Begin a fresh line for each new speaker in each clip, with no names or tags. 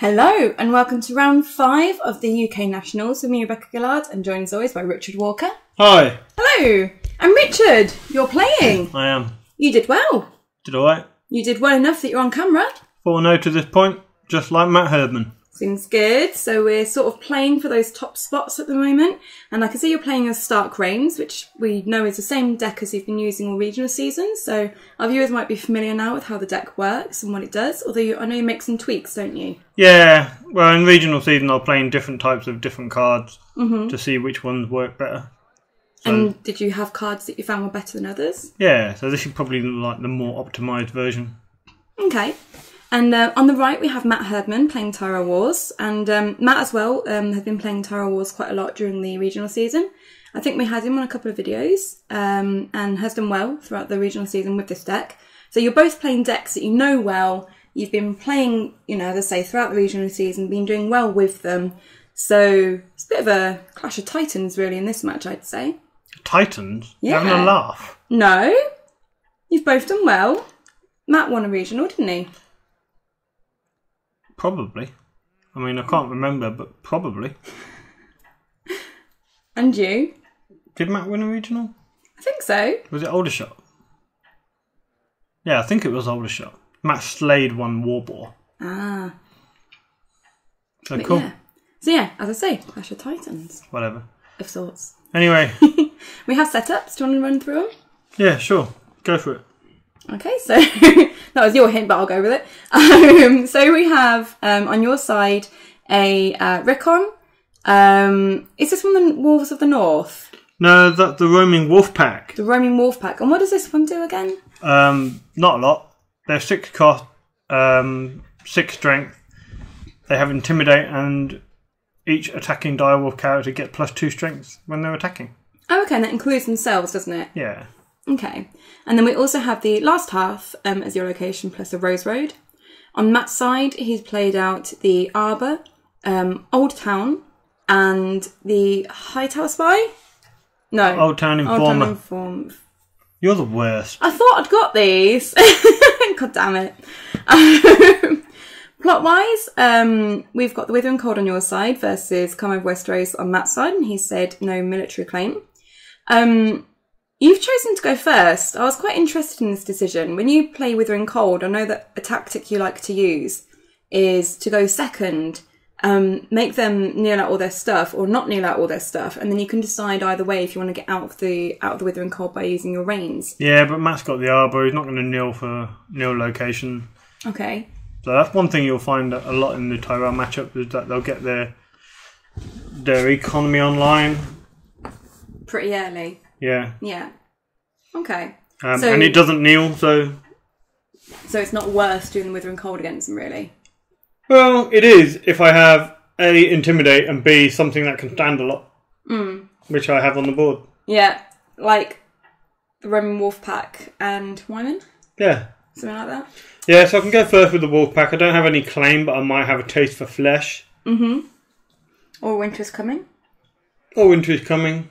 Hello and welcome to round 5 of the UK Nationals with me, Rebecca Gillard, and joined as always by Richard Walker.
Hi.
Hello. And Richard, you're playing.
I am.
You did well.
Did alright.
You did well enough that you're on camera.
4-0 to this point, just like Matt Herdman.
Seems good. So we're sort of playing for those top spots at the moment. And I can see you're playing as Stark Reigns, which we know is the same deck as you've been using all regional seasons. So our viewers might be familiar now with how the deck works and what it does. Although I know you make some tweaks, don't you?
Yeah. Well, in regional season, I'll play in different types of different cards to see which ones work better. So,
and did you have cards that you found were better than others?
Yeah. So this is probably like the more optimised version.
Okay. And on the right, we have Matt Herdman playing Tyrell Wars. And Matt as well has been playing Tyrell Wars quite a lot during the regional season. I think we had him on a couple of videos and has done well throughout the regional season with this deck. So you're both playing decks that you know well. You've been playing, you know, as I say, throughout the regional season, been doing well with them. So it's a bit of a clash of titans, really, in this match, I'd say.
Titans?
Yeah.
You're having a laugh?
No. You've both done well. Matt won a regional, didn't he?
Probably. I mean, I can't remember, but probably.
And you?
Did Matt win a regional?
I think so.
Was it Aldershot? Yeah, I think it was Aldershot. Matt Slade won Warboar.
Ah.
So
But
cool.
yeah. So yeah, as I say, Clash of Titans.
Whatever.
Of sorts.
Anyway.
We have setups. Do you want to run through them?
Yeah, sure. Go for it.
Okay, so that was your hint, but I'll go with it. So we have on your side a Rickon. Is this one the Wolves of the North?
No, that's the Roaming Wolf Pack.
The Roaming Wolf Pack. And what does this one do again?
Not a lot. They're 6 cost, 6 strength. They have Intimidate, and each attacking direwolf character gets +2 strength when they're attacking.
Oh, okay, and that includes themselves, doesn't it?
Yeah.
Okay. And then we also have the last half as your location plus a Rose Road. On Matt's side, he's played out the Arbour, Old Town, and the Hightower Spy? No.
Old Town Informer.
Old Town
You're the worst.
I thought I'd got these. God damn it. Plot-wise, we've got the Withering Cold on your side versus Come Over Westeros on Matt's side, and he said no military claim. You've chosen to go first. I was quite interested in this decision. When you play Withering Cold, I know that a tactic you like to use is to go second, make them kneel out all their stuff or not kneel out all their stuff, and then you can decide either way if you want to get out of the Withering Cold by using your reins.
Yeah, but Matt's got the Arbor. He's not going to kneel for kneel location.
Okay.
So that's one thing you'll find a lot in the Tyrell matchup is that they'll get their economy online
Pretty early.
Yeah.
Yeah. Okay.
And it doesn't kneel, so...
So it's not worth doing the Withering Cold against them, really?
Well, it is if I have A, Intimidate, and B, something that can stand a lot. Which I have on the board.
Yeah. Like the Roman Wolf Pack and Wyman?
Yeah.
Something like that?
Yeah, so I can go first with the Wolf Pack. I don't have any claim, but I might have a taste for flesh.
Or Winter's Coming?
Or Winter is Coming.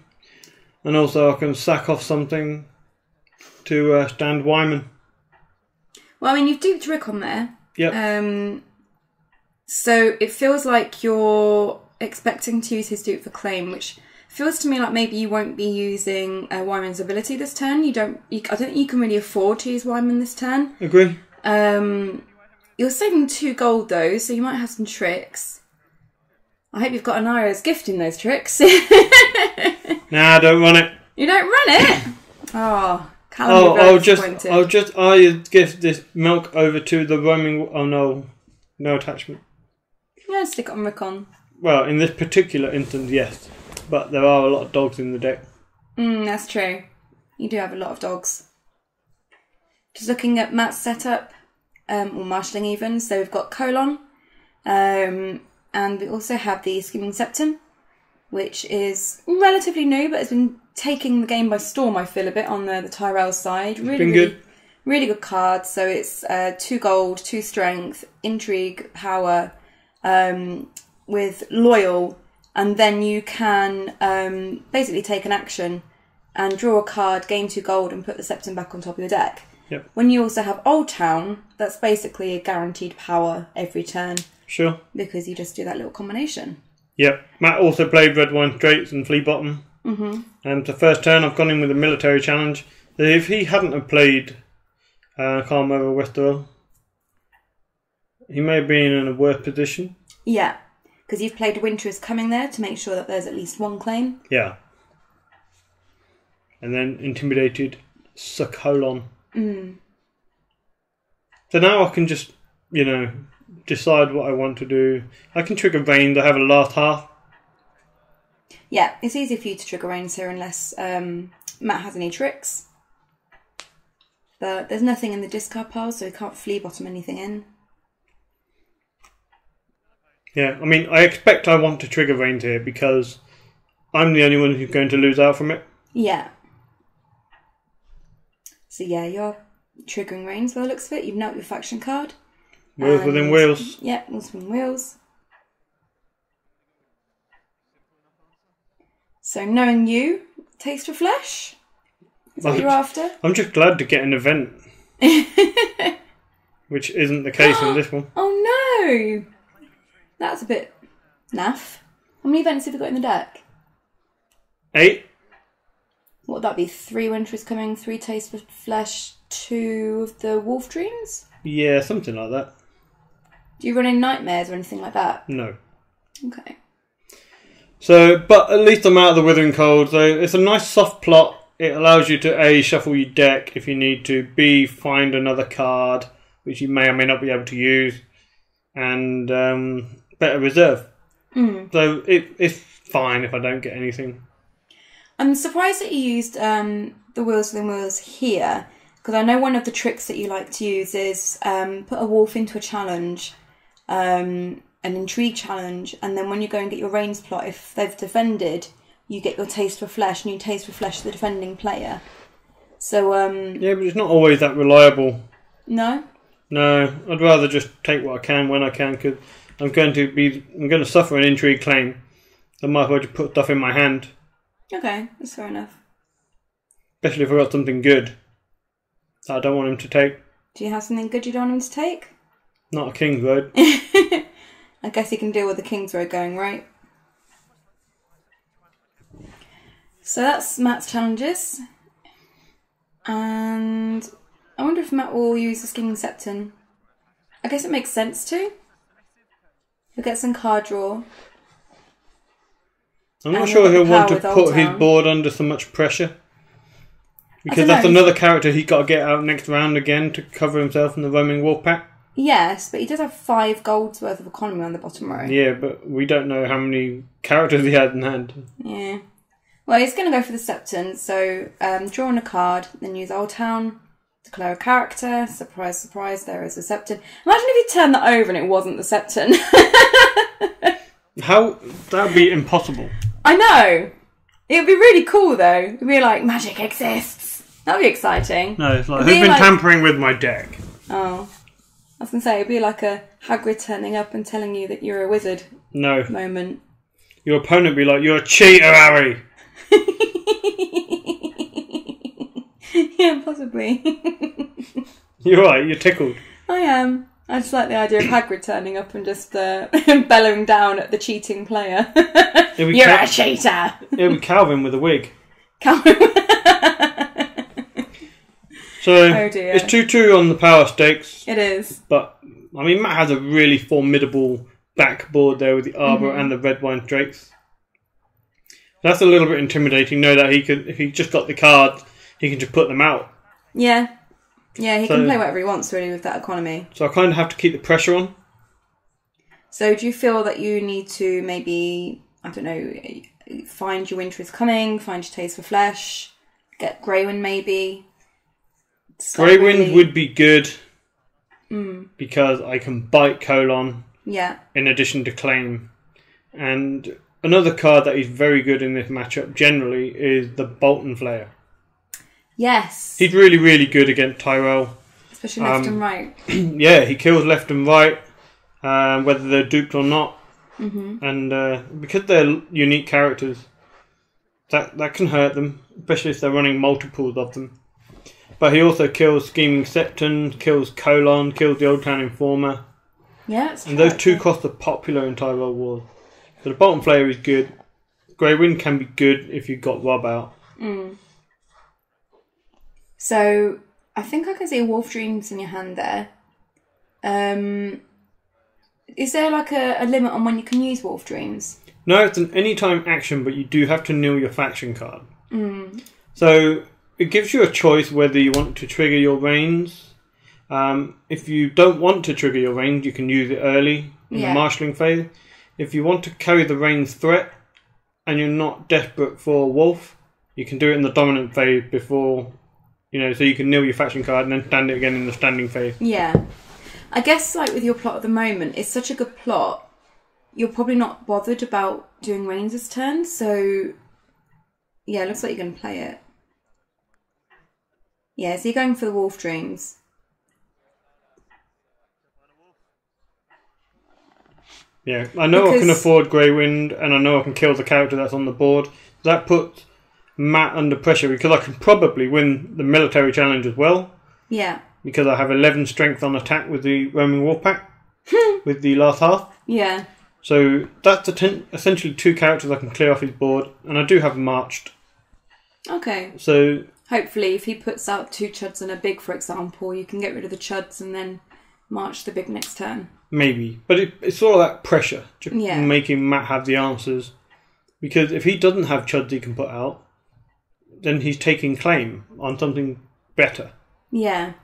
And also I can sack off something to stand Wyman.
Well, I mean, you've duped Rick on there.
Yep.
So it feels like you're expecting to use his dupe for claim, which feels to me like maybe you won't be using Wyman's ability this turn. I don't think you can really afford to use Wyman this turn.
Agree.
You're saving 2 gold though, so you might have some tricks. I hope you've got an Ira's gift in those tricks.
Nah, don't run it.
You don't run it? Oh, I'll
just gift this milk over to the roaming... Oh no, no attachment.
Yeah, stick it on Rickon.
Well, in this particular instance, yes. But there are a lot of dogs in the deck.
That's true. You do have a lot of dogs. Just looking at Matt's setup, or marshalling even, so we've got Colon, and we also have the Skimming Septon, which is relatively new, but has been taking the game by storm, I feel, a bit on the Tyrell side. Really good card. So it's 2 gold, 2 strength, intrigue, power, with loyal, and then you can basically take an action and draw a card, gain 2 gold, and put the Septon back on top of your deck.
Yep.
When you also have Old Town, that's basically a guaranteed power every turn.
Sure.
Because you just do that little combination.
Yep. Matt also played Red Wine Straits and Flea Bottom. And the first turn I've gone in with a military challenge. If he hadn't have played Calm over Westerwell, he may have been in a worse position.
Yeah, because you've played Winter is Coming there to make sure that there's at least one claim.
Yeah. And then intimidated Sucolon. So now I can just, decide what I want to do. I can trigger Rains. I have a last half.
Yeah, it's easy for you to trigger Rains here unless Matt has any tricks. But there's nothing in the discard pile, so he can't Flea Bottom anything in.
Yeah, I mean, I expect I want to trigger Rains here because I'm the only one who's going to lose out from it.
Yeah. So yeah, you're triggering Rains by the looks of it. You've knelt your faction card.
Wheels within wheels.
Yeah, wheels within wheels. So knowing you, Taste of Flesh? Is that what you're after?
I'm just glad to get an event. Which isn't the case in this one.
Oh no! That's a bit naff. How many events have you got in the deck?
8.
What would that be? 3 Winter is Coming, 3 Taste of Flesh, 2 of the Wolf Dreams?
Yeah, something like that.
Do you run in Nightmares or anything like that?
No.
Okay.
So, but at least I'm out of the Withering Cold. So it's a nice soft plot. It allows you to A, shuffle your deck if you need to. B, find another card, which you may or may not be able to use. And better reserve. So it's fine if I don't get anything.
I'm surprised that you used the Wheels Within Wheels here, because I know one of the tricks that you like to use is put a wolf into a challenge, an intrigue challenge, and then when you go and get your Rains plot, if they've defended, you get your Taste for Flesh, and you Taste for Flesh the defending player. So
yeah, but it's not always that reliable.
No?
No, I'd rather just take what I can when I can, because I'm going to suffer an intrigue claim. I might as well just put stuff in my hand.
Okay, that's fair enough.
Especially if I've got something good that I don't want him to take.
Do you have something good you don't want him to take?
Not a King's Road.
I guess you can deal with the King's Road going, right? So that's Matt's challenges. And I wonder if Matt will use the Scheming Septon. I guess it makes sense to. He'll get some card draw.
I'm not sure he'll want to put his board under so much pressure. Because that's another character he's got to get out next round again to cover himself in the Roaming Wolf Pack.
Yes, but he does have 5 golds worth of economy on the bottom row.
Yeah, but we don't know how many characters he had in hand.
Yeah. Well, he's going to go for the Septon. So draw on a card, then use Old Town, declare a character. Surprise, surprise, there is a Septon. Imagine if you turned that over and it wasn't the Septon.
How? That would be impossible.
I know. It would be really cool, though. It would be like, magic exists. That would be exciting.
No, it's like, who's been tampering with my deck?
Oh. I was going to say, it would be like a Hagrid turning up and telling you that you're a wizard.
No.
Moment.
Your opponent would be like, you're a cheater, Harry.
Yeah, possibly.
You're right, you're tickled.
I am. I just like the idea of Hagrid turning up and just bellowing down at the cheating player. You're a cheater!
It'll be Calvin with a wig.
Calvin.
So,
oh dear.
It's 2-2 on the power stakes.
It is.
But, I mean, Matt has a really formidable backboard there with the Arbor and the Red Wine Drakes. That's a little bit intimidating. Know that he could, if he just got the cards, he can just put them out.
Yeah. Yeah, he can play whatever he wants, really, with that economy.
So I kind of have to keep the pressure on.
So do you feel that you need to maybe, I don't know, find your Winter is Coming, find your Taste for Flesh, get Greywind maybe?
Greywind would be good because I can bite Colon in addition to claim. And another card that is very good in this matchup generally is the Bolton Flayer.
Yes.
He's really, really good against Tyrell.
Especially left and right.
Yeah, he kills left and right, whether they're duped or not. And because they're unique characters, that can hurt them, especially if they're running multiples of them. But he also kills Scheming Septon, kills Colon, kills the Old Town Informer.
Yeah, it's
and those two costs are popular in Tyrell Wars. So the bottom flare is good. Grey Wind can be good if you've got Rob out.
So I think I can see Wolf Dreams in your hand there. Is there like a limit on when you can use Wolf Dreams?
No, it's an anytime action, but you do have to nil your faction card. So it gives you a choice whether you want to trigger your reigns. If you don't want to trigger your reigns, you can use it early in the marshalling phase. If you want to carry the reigns threat and you're not desperate for Wolf, you can do it in the dominant phase before, so you can nil your faction card and then stand it again in the standing phase.
Yeah. I guess like with your plot at the moment, it's such a good plot, you're probably not bothered about doing reigns this turn, so yeah, it looks like you're going to play it. Yeah, so you're going for the Wolf Dreams.
Yeah, I know I can afford Grey Wind, and I know I can kill the character that's on the board. That puts Matt under pressure, because I can probably win the military challenge as well.
Yeah.
Because I have 11 strength on attack with the Roman Wolf Pack, with the last half.
Yeah.
So that's essentially 2 characters I can clear off his board, and I do have marched.
Okay.
So
hopefully if he puts out 2 chuds and a big, for example, you can get rid of the chuds and then march the big next turn.
Maybe. But it's all that pressure, just making Matt have the answers. Because if he doesn't have chuds he can put out, then he's taking claim on something better.
Yeah.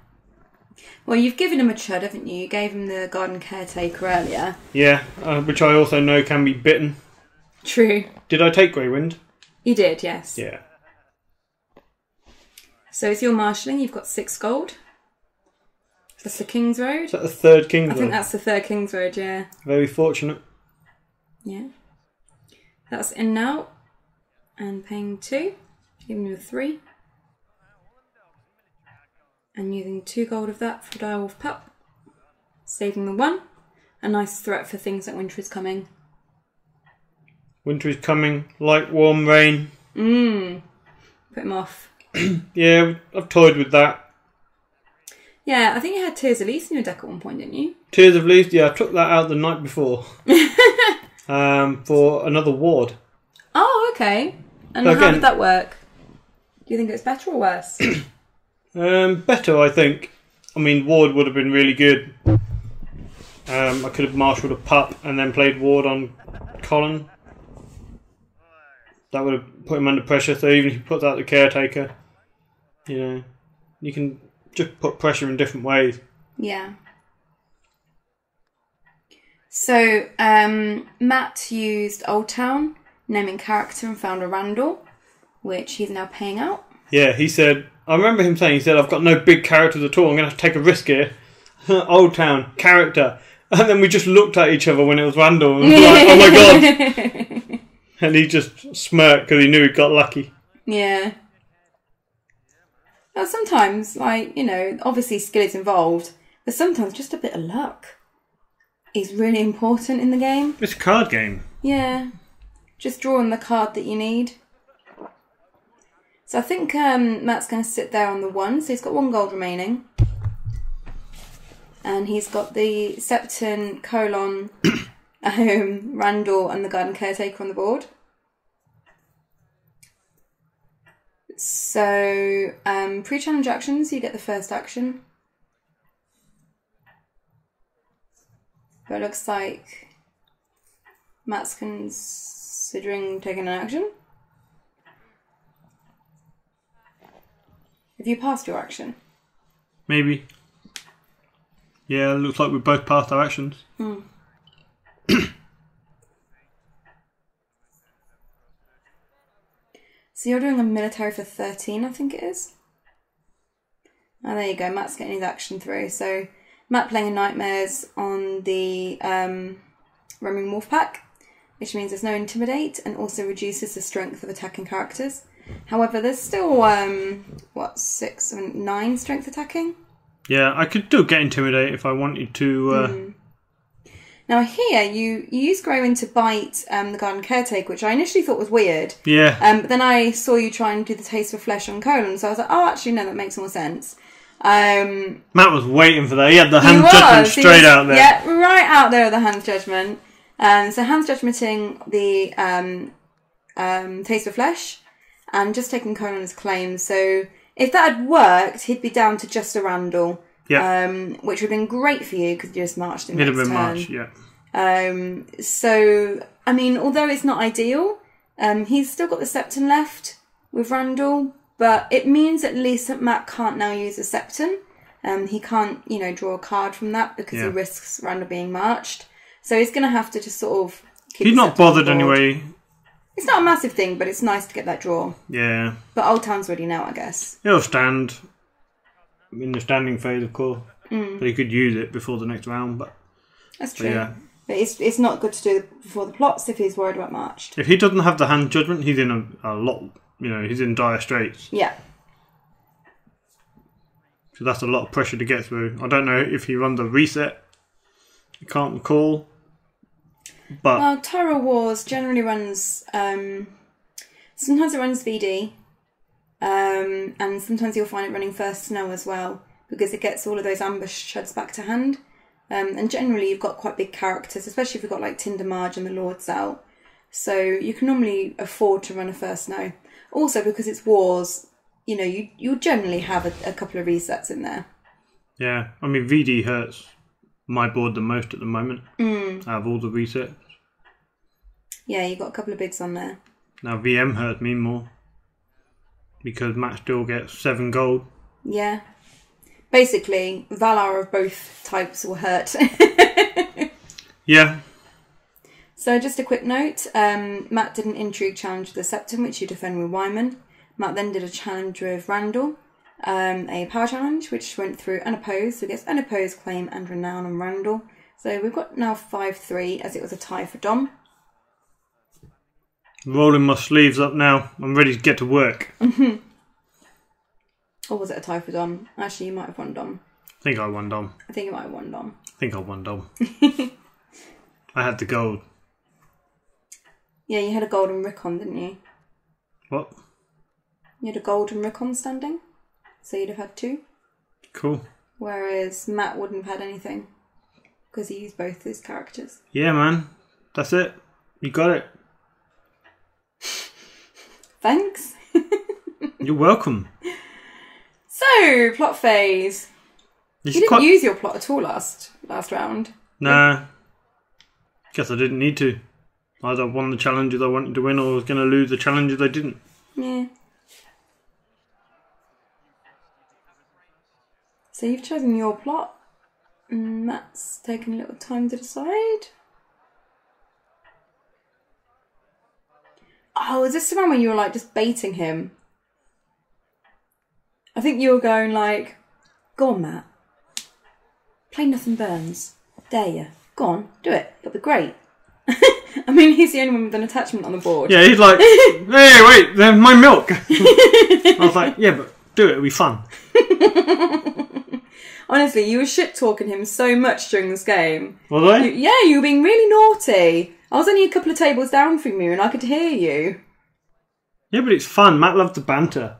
Well, you've given him a chud, haven't you? You gave him the Garden Caretaker earlier.
Yeah, which I also know can be bitten.
True.
Did I take Grey Wind?
You did, yes.
Yeah.
So it's your marshalling. You've got 6 gold. That's the King's Road.
Is that the 3rd King's Road?
I think that's the 3rd King's Road, yeah.
Very fortunate.
Yeah. That's in now. And paying 2. Giving you a 3. And using 2 gold of that for Direwolf Pup. Saving the 1. A nice threat for things like Winter is Coming.
Winter is coming. Light, warm rain.
Put him off.
Yeah, I've toyed with that.
Yeah, I think you had Tears of Lease in your deck at one point, didn't you?
Tears of Lease, yeah, I took that out the night before. For another ward.
Oh, okay. And
so
how did that work? Do you think it's better or worse?
Better, I think. I mean, ward would have been really good. I could have marshalled a pup and then played ward on Colin. That would have put him under pressure, so even if he puts out the caretaker, you can just put pressure in different ways.
Yeah. So, Matt used Old Town, naming character, and found a Randall, which he's now paying out.
Yeah, he said, I remember him saying, I've got no big characters at all, I'm going to have to take a risk here. Old Town, character. And then we just looked at each other when it was Randall and was like, oh my god. And he just smirked because he knew he got lucky.
Yeah. Well, sometimes, obviously skill is involved, but sometimes just a bit of luck is really important in the game.
It's a card game.
Yeah. Just drawing the card that you need. So I think Matt's going to sit there on the 1, so he's got 1 gold remaining. And he's got the Septon, Colon, Randall and the Garden Caretaker on the board. So, pre-challenge actions, you get the first action. But it looks like Matt's considering taking an action. Have you passed your action?
Maybe. Yeah, it looks like we both passed our actions.
So you're doing a military for 13, I think it is. Oh, there you go. Matt's getting his action through. So Matt playing Nightmares on the Roaming Wolf Pack, which means there's no Intimidate and also reduces the strength of attacking characters. However, there's still, 6, 7, 9 strength attacking?
Yeah, I could still get Intimidate if I wanted to.
Now here, you use Grey Wind to bite the Garden Caretaker, which I initially thought was weird.
Yeah.
But then I saw you try and do the Taste for Flesh on Colon, so I was like, oh, actually, no, that makes more sense.
Matt was waiting for that. He had the hand judgment straight out there.
Yeah, right out there, the hand judgment. So hand judgmenting the taste of flesh and just taking Conan's claim. So if that had worked, he'd be down to just a Randall.
Yeah.
Which would have been great for you because you just marched him. He'd have been marched,
yeah.
So, I mean, although it's not ideal, he's still got the Septon left with Randall, but it means at least that Matt can't now use a Septon. He can't, draw a card from that because he risks Randall being marched. So he's going to have to just sort of keep.
He's not bothered anyway.
It's not a massive thing, but it's nice to get that draw.
Yeah.
But Old Town's ready now, I guess.
He'll stand in the standing phase, of course. But he could use it before the next round. But
that's true.
Yeah.
But it's not good to do before the plots if he's worried about marched.
If he doesn't have the hand judgment, he's in a lot. He's in dire straits.
Yeah.
So that's a lot of pressure to get through. I don't know if he runs a reset. I can't recall. But
well, Tyrell Wars generally runs. Sometimes it runs VD, and sometimes you'll find it running first snow as well because it gets all of those ambush chuds back to hand. And generally, you've got quite big characters, especially if you've got like Tinder Marge and the Lords out. So you can normally afford to run a first snow. Also, because it's Wars, you generally have a couple of resets in there.
Yeah, I mean VD hurts my board the most at the moment. Out of all the resets.
Yeah, you've got a couple of bigs on there.
Now VM hurts me more because Matt still gets 7 gold.
Yeah. Basically, Valar of both types will hurt.
Yeah.
So just a quick note, Matt did an intrigue challenge with the Septon, which you defend with Wyman. Matt then did a challenge with Randall, a power challenge, which went through unopposed, so he gets unopposed, claim and renown on Randall. So we've got now 5-3, as it was a tie for Dom.
Rolling my sleeves up now. I'm ready to get to work.
Or was it a tie for Dom? Actually, you might have won Dom.
I think I won Dom.
I think you might have won Dom.
I think I won Dom. I had the gold.
Yeah, you had a golden Rickon, didn't you?
What?
You had a golden Rickon standing, so you'd have had 2.
Cool.
Whereas Matt wouldn't have had anything, because he used both his characters.
Yeah, man. That's it. You got it.
Thanks.
You're welcome.
So, plot phase. You didn't use your plot at all last round.
Nah. Guess I didn't need to. Either won the challenges I wanted to win or was going to lose the challenges I didn't.
Yeah. So you've chosen your plot. Matt's taken a little time to decide. Oh, is this the one where you were like just baiting him? I think you were going like, go on, Matt. Play Nothing Burns. Dare you? Go on, do it. It'll be great. I mean, he's the only one with an attachment on the board.
Yeah, he's like, hey, wait, there's my milk. I was like, yeah, but do it, it'll be fun.
Honestly, you were shit-talking him so much during this game.
Was I?
You were being really naughty. I was only a couple of tables down from you and I could hear you.
Yeah, but it's fun. Matt loves the banter.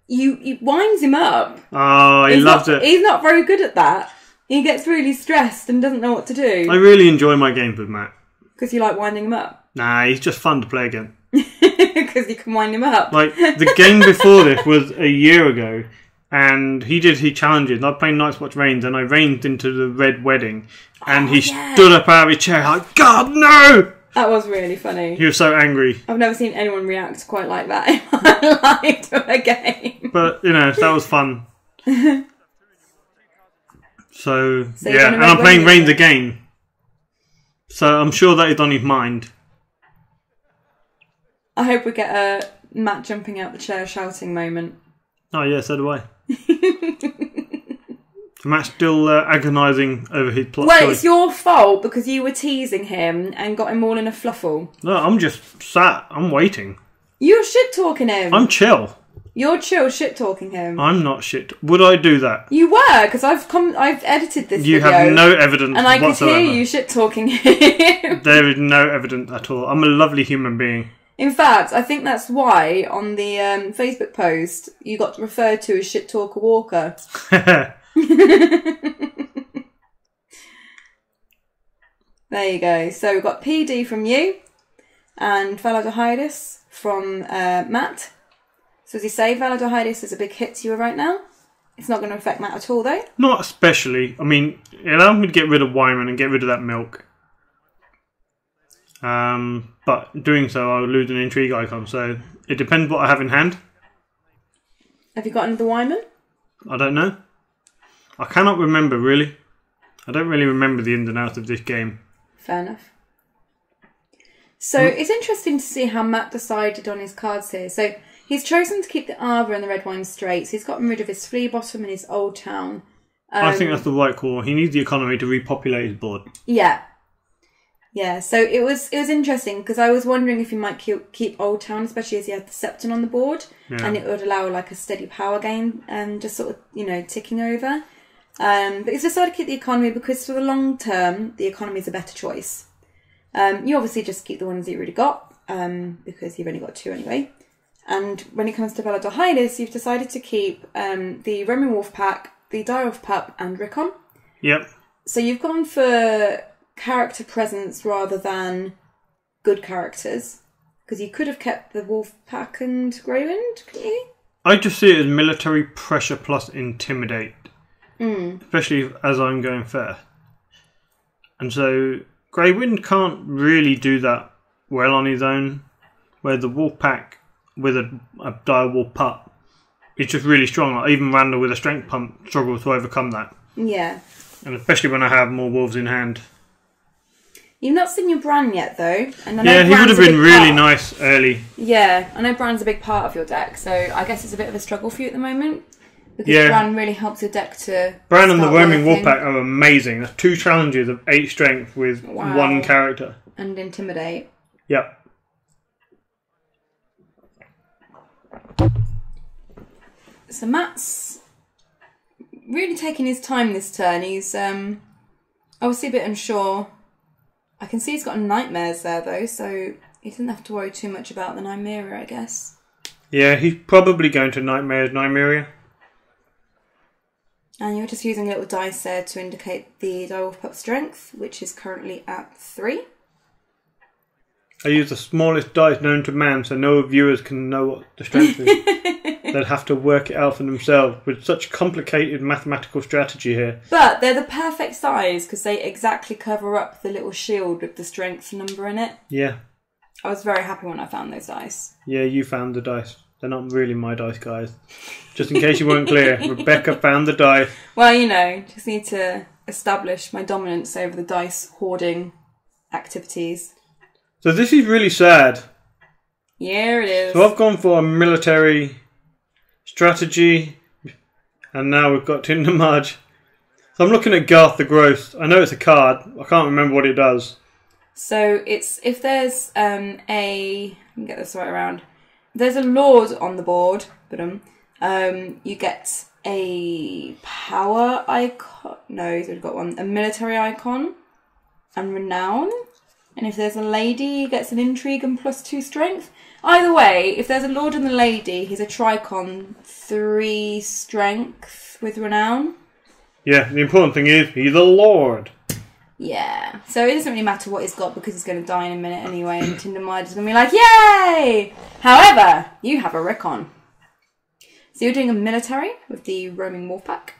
You winds him up.
Oh, he loves it.
He's not very good at that. He gets really stressed and doesn't know what to do.
I really enjoy my games with Matt.
Because you like winding him up?
Nah, he's just fun to play against.
Because you can wind him up.
Like, the game before this was a year ago, and he did his challenges. I played Night's Watch Reigns, and I ranged into the Red Wedding, and he stood up out of his chair like, God, no!
That was really funny.
He was so angry.
I've never seen anyone react quite like that in my life to a game.
But, that was fun. So yeah, and I'm playing Reigns again. So I'm sure that is on his mind.
I hope we get a Matt jumping out the chair shouting moment.
Oh yeah, so do I. Matt's still agonising over his plot.
Well, it's your fault because you were teasing him and got him all in a fluffle.
No, I'm just sat. I'm waiting.
You're shit-talking him.
I'm chill.
You're chill shit-talking him.
I'm not shit. Would I do that?
You were, because I've edited this video.
You have no evidence
and
whatsoever.
I could hear you shit-talking him.
There is no evidence at all. I'm a lovely human being.
In fact, I think that's why on the Facebook post you got referred to as Shit Talker Walker. There you go. So we've got PD from you and Valadihitis from Matt. So as you say, Valadihitis is a big hit to you right now. It's not going to affect Matt at all, though.
Not especially. I mean, it allowed me to get rid of Wyman and get rid of that milk. But doing so, I would lose an intrigue icon. So it depends what I have in hand.
Have you got another Wyman?
I don't know. I cannot remember, really. I don't really remember the ins and outs of this game.
Fair enough. So it's interesting to see how Matt decided on his cards here. So he's chosen to keep the Arbor and the Red Wine straight. So he's gotten rid of his Flea Bottom and his Old Town.
I think that's the right call. He needs the economy to repopulate his board.
Yeah. Yeah, so it was interesting because I was wondering if he might keep Old Town, especially as he had the Septon on the board, and it would allow like a steady power gain and just sort of, ticking over. But he's decided to keep the economy because for the long term, the economy is a better choice. You obviously just keep the ones that you already got because you've only got 2 anyway. And when it comes to Valadihitis, you've decided to keep the Roman Wolf Pack, the Direwolf Pup, and Rickon.
Yep.
So you've gone for character presence rather than good characters, because you could have kept the Wolf Pack and Greywind, couldn't you?
I just see it as military pressure plus intimidate, especially as I'm going first. And so Greywind can't really do that well on his own, where the Wolf Pack with a Direwolf Pup is just really strong. Like even Randall with a Strength Pump struggles to overcome that.
Yeah.
And especially when I have more wolves in hand.
You've not seen your Bran yet, though. And I know
he would have been really nice early.
Yeah, I know Bran's a big part of your deck, so I guess it's a bit of a struggle for you at the moment. Because Bran really helps your deck to
Bran and the Roaming Warpack are amazing. That's 2 challenges of 8 strength with 1 character.
And Intimidate.
Yep.
So Matt's really taking his time this turn. He's obviously a bit unsure. I can see he's got nightmares there, though, so he doesn't have to worry too much about the Nymeria, I guess.
Yeah, he's probably going to Nightmares Nymeria.
And you're just using a little dice there to indicate the Direwolf Pup strength, which is currently at 3.
I use the smallest dice known to man, so no viewers can know what the strength is. They'd have to work it out for themselves with such complicated mathematical strategy here.
But they're the perfect size because they exactly cover up the little shield with the strength number in it.
Yeah.
I was very happy when I found those dice.
Yeah, you found the dice. They're not really my dice, guys. Just in case you weren't clear, Rebecca found the dice.
Well, just need to establish my dominance over the dice hoarding activities.
So this is really sad.
Yeah, it is.
So I've gone for a military strategy, and now we've got Tinder Marge. So I'm looking at Garth the Gross. I know it's a card. I can't remember what it does.
So it's if there's let me get this right around. If there's a Lord on the board, but you get a power icon. No, he's already got one. A military icon and renown. And if there's a lady, he gets an intrigue and +2 strength. Either way, if there's a lord and a lady, he's a Tricon, 3 strength with renown.
Yeah, the important thing is he's a lord.
Yeah, so it doesn't really matter what he's got because he's going to die in a minute anyway, and Tinder Marge is going to be like, yay! However, you have a Rickon. So you're doing a military with the Roaming Wolfpack.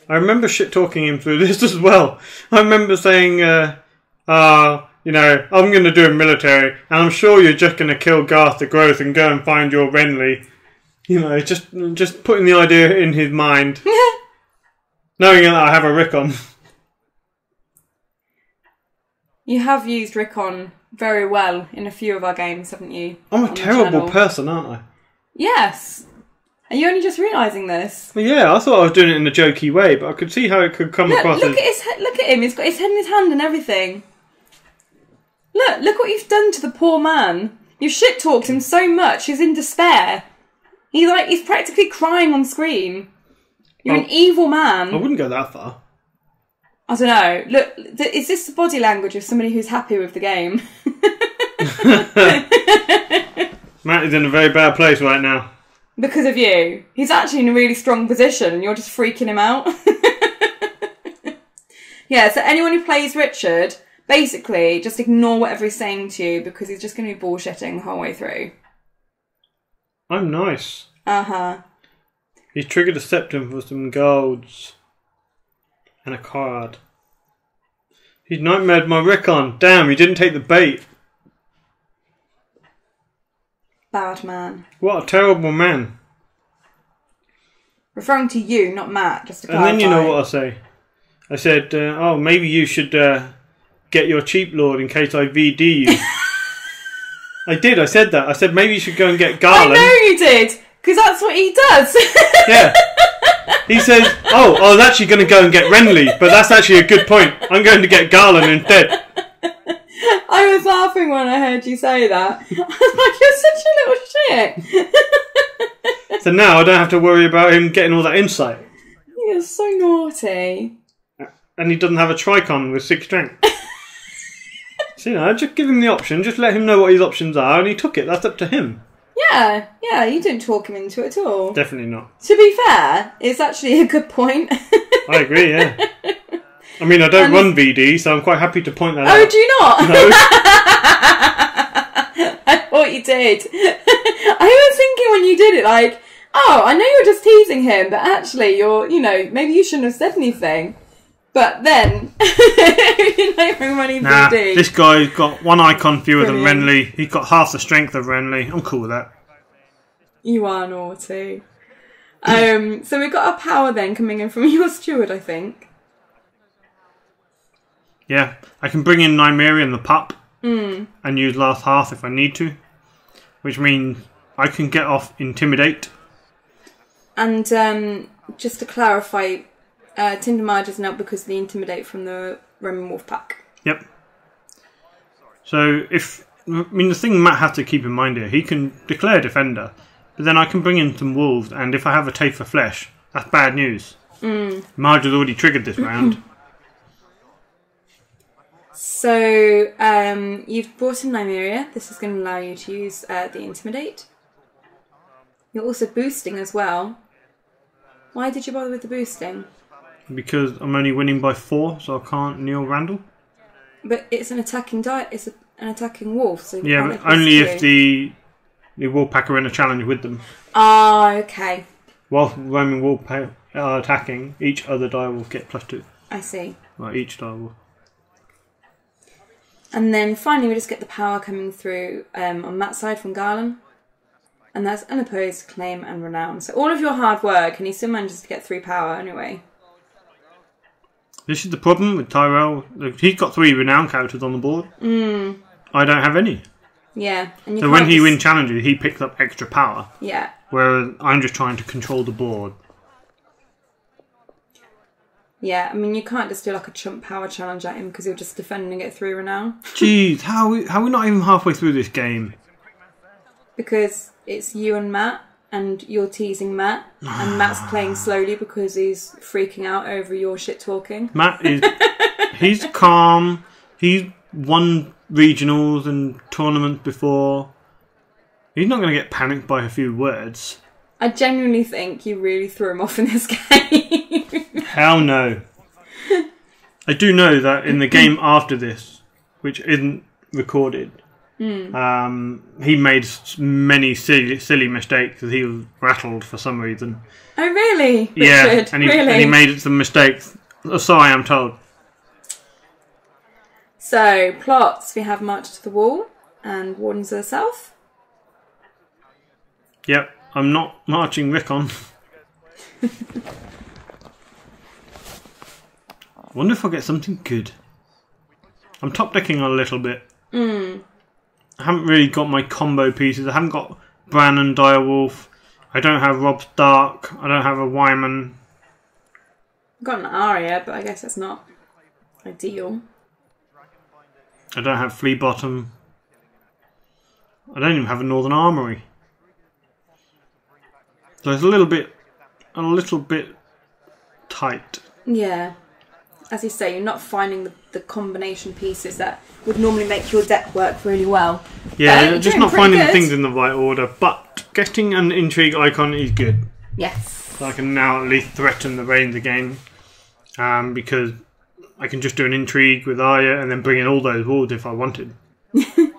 I remember shit-talking him through this as well. I remember saying, I'm going to do a military, and I'm sure you're just going to kill Garth the Growth and go and find your Renly. Just putting the idea in his mind. Knowing that I have a Rickon.
You have used Rickon very well in a few of our games, haven't you?
I'm a terrible person, aren't I?
Yes. Are you only just realising this?
Well, yeah, I thought I was doing it in a jokey way, but I could see how it could come across
look at him. He's got his head in his hand and everything. Look what you've done to the poor man. You've shit-talked him so much, he's in despair. He's practically crying on screen. You're an evil man.
I wouldn't go that far.
I don't know. Look, is this the body language of somebody who's happy with the game?
Matt is in a very bad place right now.
Because of you. He's actually in a really strong position and you're just freaking him out. Yeah, so anyone who plays Richard, basically just ignore whatever he's saying to you because he's just going to be bullshitting the whole way through.
I'm nice.
Uh-huh.
He's triggered a septum for some golds. And a card. He's nightmared my Rickon. Damn, he didn't take the bait.
Bad man.
What a terrible man.
Referring to you, not Matt, just to clarify.
And then you know what I say. I said, oh, maybe you should get your cheap lord in case I VD you. I did, I said that. I said maybe you should go and get Garland.
I know you did, because that's what he does.
Yeah. He says, oh, I was actually going to go and get Renly, but that's actually a good point. I'm going to get Garland instead.
I was laughing when I heard you say that. I was like, you're such a little shit.
So now I don't have to worry about him getting all that insight.
You're so naughty.
And he doesn't have a Tricon with 6 strength. So, you know, just give him the option. Just let him know what his options are, and he took it. That's up to him.
Yeah, you didn't talk him into it at all.
Definitely not.
To be fair, it's actually a good point.
I agree, yeah. I mean, I don't run VD, so I'm quite happy to point that out.
Oh, do you not?
No.
I thought you did. I was thinking when you did it, like, oh, I know you're just teasing him, but actually you're, you know, maybe you shouldn't have said anything. But then, you know, running
nah,
VD.
This guy's got 1 icon fewer than
Brilliant.
Renly. He's got half the strength of Renly. I'm cool with that.
You are naughty. So we've got a power then coming in from your steward, I think.
Yeah, I can bring in Nymerian the pup and use last half if I need to, which means I can get off Intimidate.
And just to clarify, Tindermarge isn't out because of the Intimidate from the Roman Wolf Pack.
Yep. So the thing Matt has to keep in mind here, he can declare Defender, but then I can bring in some Wolves, and if I have a taste for flesh, that's bad news. Marge has already triggered this round.
So, you've brought in Nymeria. This is going to allow you to use the Intimidate. You're also boosting as well. Why did you bother with the boosting?
Because I'm only winning by 4, so I can't kneel Randall.
But it's an attacking it's an attacking wolf, so you
Yeah,
can't
but
make
only
this
if the Wolfpack are in a challenge with them.
Ah, okay.
While Roman Wolfpack are attacking, each other die will get +2.
I see.
Well, each die will.
And then finally we just get the power coming through on Matt's side from Garland. And that's unopposed, claim and renown. So all of your hard work, and he still manages to get 3 power anyway.
This is the problem with Tyrell. He's got 3 renown characters on the board. I don't have any.
Yeah. And you
So when he wins challenges, he picks up extra power.
Yeah.
Whereas I'm just trying to control the board.
Yeah, I mean, you can't just do like a chump power challenge at him because he'll just defend and get 3 renown.
Jeez, how are we not even halfway through this game?
Because it's you and Matt, and you're teasing Matt, and Matt's playing slowly because he's freaking out over your shit talking.
Matt is... he's calm. He's won regionals and tournaments before. He's not going to get panicked by a few words.
I genuinely think you really threw him off in this game.
Hell no. I do know that in the game after this, which isn't recorded, he made many silly mistakes because he was rattled for some reason.
Oh, really?
Yeah,
Richard?
and he
Really?
made some mistakes. So I am told.
So, plots. We have March to the Wall and Wardens of the South.
Yep, I'm not marching Rickon. Wonder if I'll get something good. I'm top decking a little bit. I haven't really got my combo pieces. I haven't got Bran and Direwolf. I don't have Rob Stark. I don't have a Wyman.
I've got an Arya, but I guess that's not ideal.
I don't have Flea Bottom. I don't even have a Northern Armory. So it's a little bit tight.
Yeah. As you say, you're not finding the combination pieces that would normally make your deck work really well.
Yeah,
you're
just
doing
not
pretty
finding
good.
things in the right order, but getting an intrigue icon is good.
Yes.
So I can now at least threaten the reins again, because I can just do an intrigue with Arya and then bring in all those wards if I wanted. That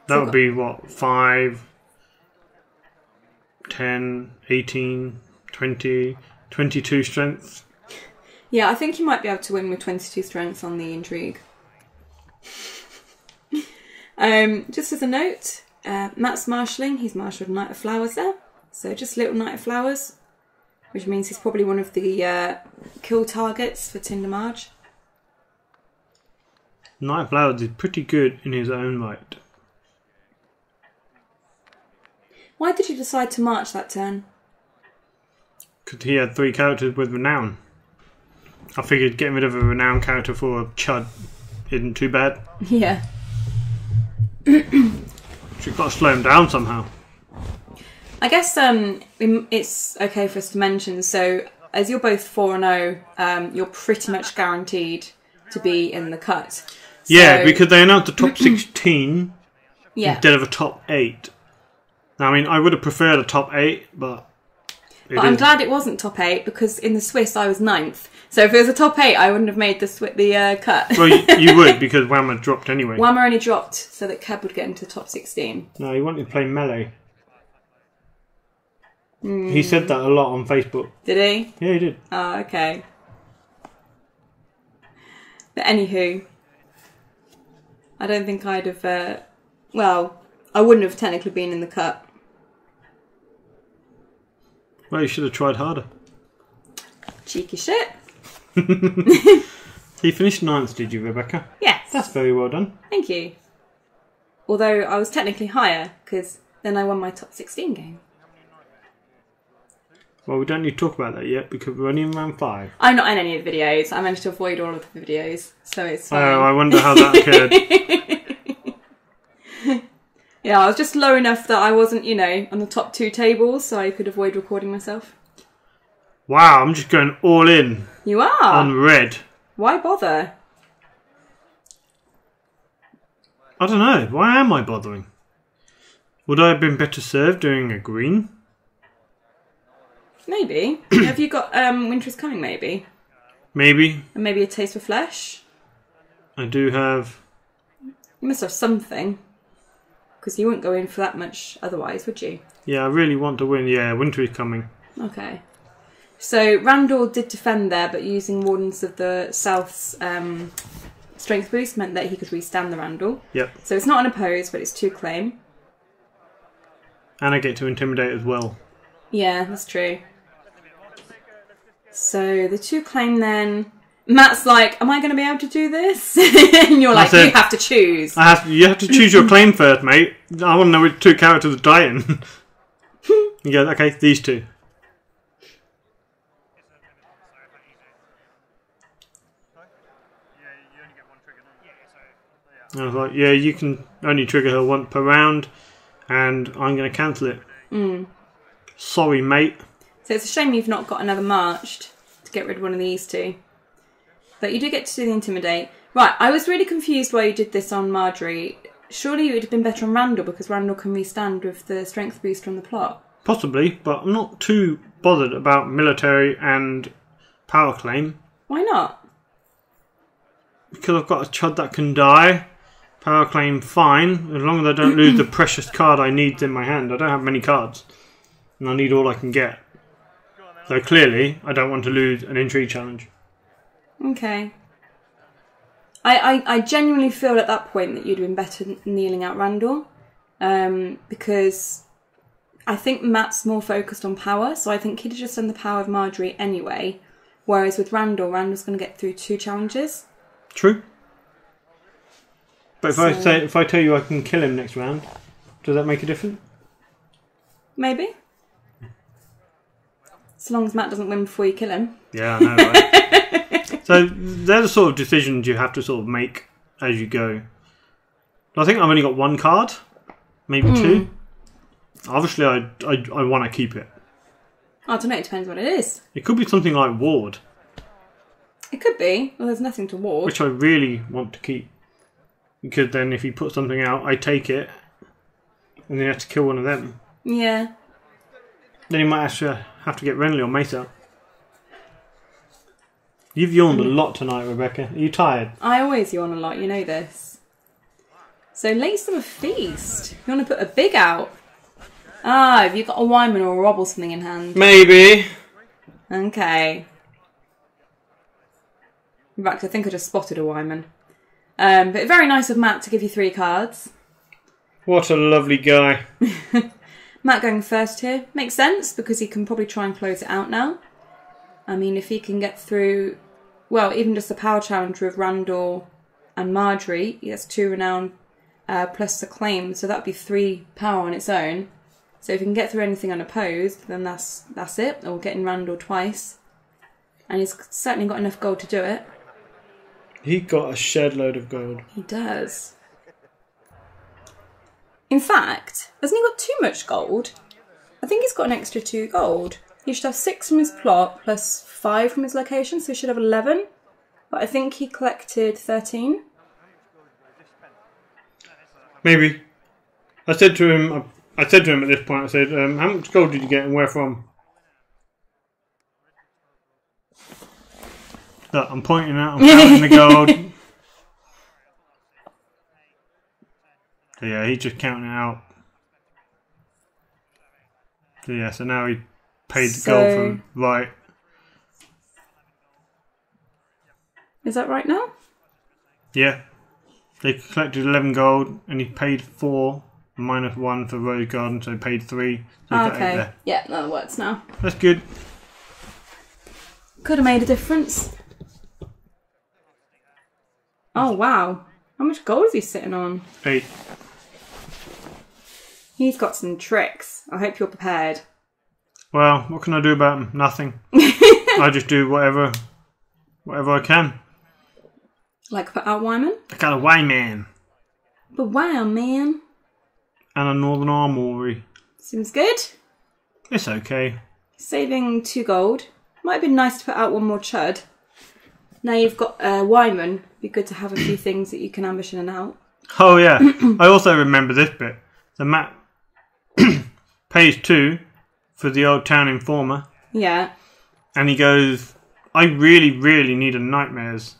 would be, what, 5, 10, 18, 20, 22 strength.
Yeah, I think you might be able to win with 22 strengths on the intrigue. Just as a note, Matt's marshalling. He's marshalled Knight of Flowers there. So just little Knight of Flowers, which means he's probably one of the kill targets for Tinder Marge.
Knight of Flowers is pretty good in his own right.
Why did you decide to march that turn?
Because he had 3 characters with renown. I figured getting rid of a renown character for a chud isn't too bad.
Yeah.
She's got to slow him down somehow.
I guess it's okay for us to mention, so as you're both 4-0, you're pretty much guaranteed to be in the cut.
Yeah,
So-
because they announced the top 16
Yeah.
instead of a top 8. Now, I mean, I would have preferred a top 8, but...
But I'm glad it wasn't top 8, because in the Swiss I was 9th. So if it was a top 8, I wouldn't have made the cut.
Well, you would, because Whammer dropped anyway.
Whammer only dropped so that Keb would get into the top 16.
No, he wanted to play melee. He said that a lot on Facebook.
Did he?
Yeah, he did.
Oh, okay. But anywho, I don't think I'd have... well, I wouldn't have technically been in the cut.
Well, you should have tried harder.
Cheeky shit.
You finished 9th, did you, Rebecca?
Yes.
That's very well done.
Thank you. Although I was technically higher, because then I won my top 16 game.
Well, we don't need to talk about that yet, because we're only in round 5.
I'm not in any of the videos. I managed to avoid all of the videos, so it's fine.
Oh, I wonder how that occurred.
Yeah, I was just low enough that I wasn't, on the top 2 tables, so I could avoid recording myself.
Wow, I'm just going all in
You are?
on red.
Why bother?
I don't know. Why am I bothering? Would I have been better served doing a green?
Maybe. Have you got Winter is Coming, maybe?
Maybe.
And maybe a Taste for Flesh?
I do have...
You must have something. Because you wouldn't go in for that much otherwise, would you?
Yeah, I really want to win. Yeah, Winter is Coming.
Okay. So Randall did defend there, but using Wardens of the South's strength boost meant that he could restand the Randall.
Yep.
So it's not an oppose, but it's 2 claim.
And I get to intimidate as well.
Yeah, that's true. So the 2 claim then. Matt's like, am I going to be able to do this? And you're like,
said,
you have to choose.
You have to choose your claim first, mate. I want to know which 2 characters are dying. You go, okay, these 2. I was like, yeah, you can only trigger her once per round, and I'm going to cancel it. Sorry, mate.
So it's a shame you've not got another marched to get rid of one of these 2. But you do get to do the intimidate. Right, I was really confused why you did this on Marjorie. Surely it would have been better on Randall, because Randall can restand with the strength boost from the plot.
Possibly, but I'm not too bothered about military and power claim.
Why not?
Because I've got a chud that can die. Power claim, fine, as long as I don't lose the precious card I need in my hand. I don't have many cards, and I need all I can get. So clearly, I don't want to lose an intrigue challenge.
Okay. I genuinely feel at that point that you'd have been better kneeling out Randall, because I think Matt's more focused on power, so I think he'd have just done the power of Marjorie anyway, whereas with Randall, Randall's going to get through 2 challenges. True.
But if I tell you I can kill him next round, does that make a difference?
Maybe. As long as Matt doesn't win before you kill him.
Yeah, I know, right? So they're the sort of decisions you have to sort of make as you go. I think I've only got 1 card, maybe 2. Obviously, I want to keep it.
I don't know, it depends what it is.
It could be something like Ward.
It could be. Well, there's nothing to ward.
Which I really want to keep. Because then if he puts something out, I take it, and then you have to kill one of them.
Yeah.
Then he might actually have to get Renly or Mace out. You've yawned a lot tonight, Rebecca. Are you tired?
I always yawn a lot, you know this. So late summer feast. You want to put a big out? Ah, have you got a Wyman or a Rob or something in hand?
Maybe.
Okay. In fact, I think I just spotted a Wyman. But very nice of Matt to give you 3 cards.
What a lovely guy.
Matt going first here. Makes sense, because he can probably try and close it out now. I mean, if he can get through, well, even just the power challenge with Randall and Marjorie, he has 2 renown plus the claim, so that would be 3 power on its own. So if he can get through anything unopposed, then that's it. Or getting Randall twice. And he's certainly got enough gold to do it.
He got a shed load of gold.
He does. In fact, hasn't he got too much gold? I think he's got an extra 2 gold. He should have 6 from his plot plus 5 from his location, so he should have 11. But I think he collected 13.
Maybe. I said to him at this point, I said, how much gold did you get and where from? Look, I'm pointing out, I'm counting the gold. So yeah, he's just counting it out. So yeah, so now he paid the gold from right.
Is that right now?
Yeah. They collected 11 gold and he paid 4 minus 1 for Rose Garden, so he paid 3. So he got 8 there.
Yeah, that works now.
That's good.
Could have made a difference. Oh wow. How much gold is he sitting on?
8.
He's got some tricks. I hope you're prepared.
Well, what can I do about him? Nothing. I just do whatever I can.
Like put out Wyman?
I got a Wyman.
But wow, man.
And a Northern Armory.
Seems good.
It's okay.
Saving 2 gold. Might have been nice to put out one more chud. Now you've got Wyman. Be good to have a few things that you can ambush in and out.
Oh yeah. I also remember this bit. The map pays 2 for the old town informer.
Yeah.
And he goes, I really, really need a nightmares.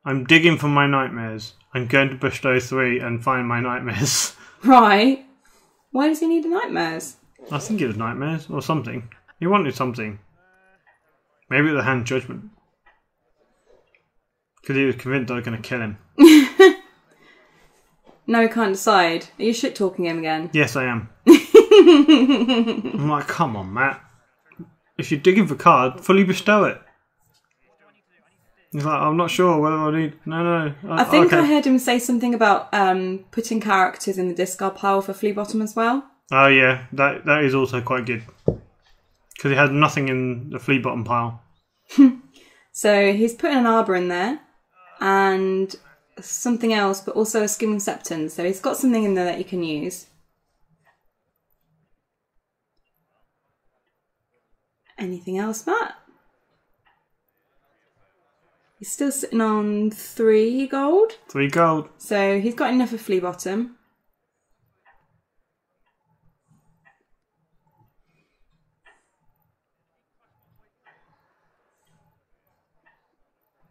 I'm digging for my nightmares. I'm going to bestow 3 and find my nightmares.
Right. Why does he need a nightmares?
I think it was nightmares or something. He wanted something. Maybe it was a hand judgment. Because he was convinced I was going to kill him.
No, he can't decide. Are you shit talking him again?
Yes, I am. I'm like, come on, Matt. If you're digging for cards, fully bestow it. He's like, I'm not sure whether I need... No.
I think
okay.
I heard him say something about putting characters in the discard pile for Flea Bottom as well.
Oh, yeah. That is also quite good. Because he had nothing in the Flea Bottom pile.
So he's putting an Arbor in there. And something else, but also a Skimming Septon. So he's got something in there that you can use. Anything else, Matt? He's still sitting on 3 gold.
3 gold.
So he's got enough for Flea Bottom.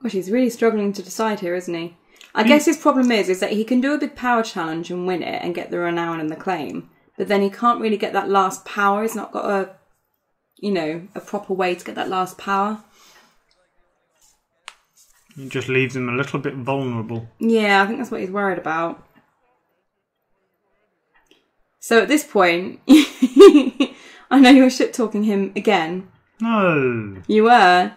Gosh, he's really struggling to decide here, isn't he? I guess his problem is that he can do a big power challenge and win it and get the renown and the claim. But then he can't really get that last power. He's not got a proper way to get that last power.
It just leaves him a little bit vulnerable.
Yeah, I think that's what he's worried about. So at this point, I know you were shit-talking him again.
No.
You were.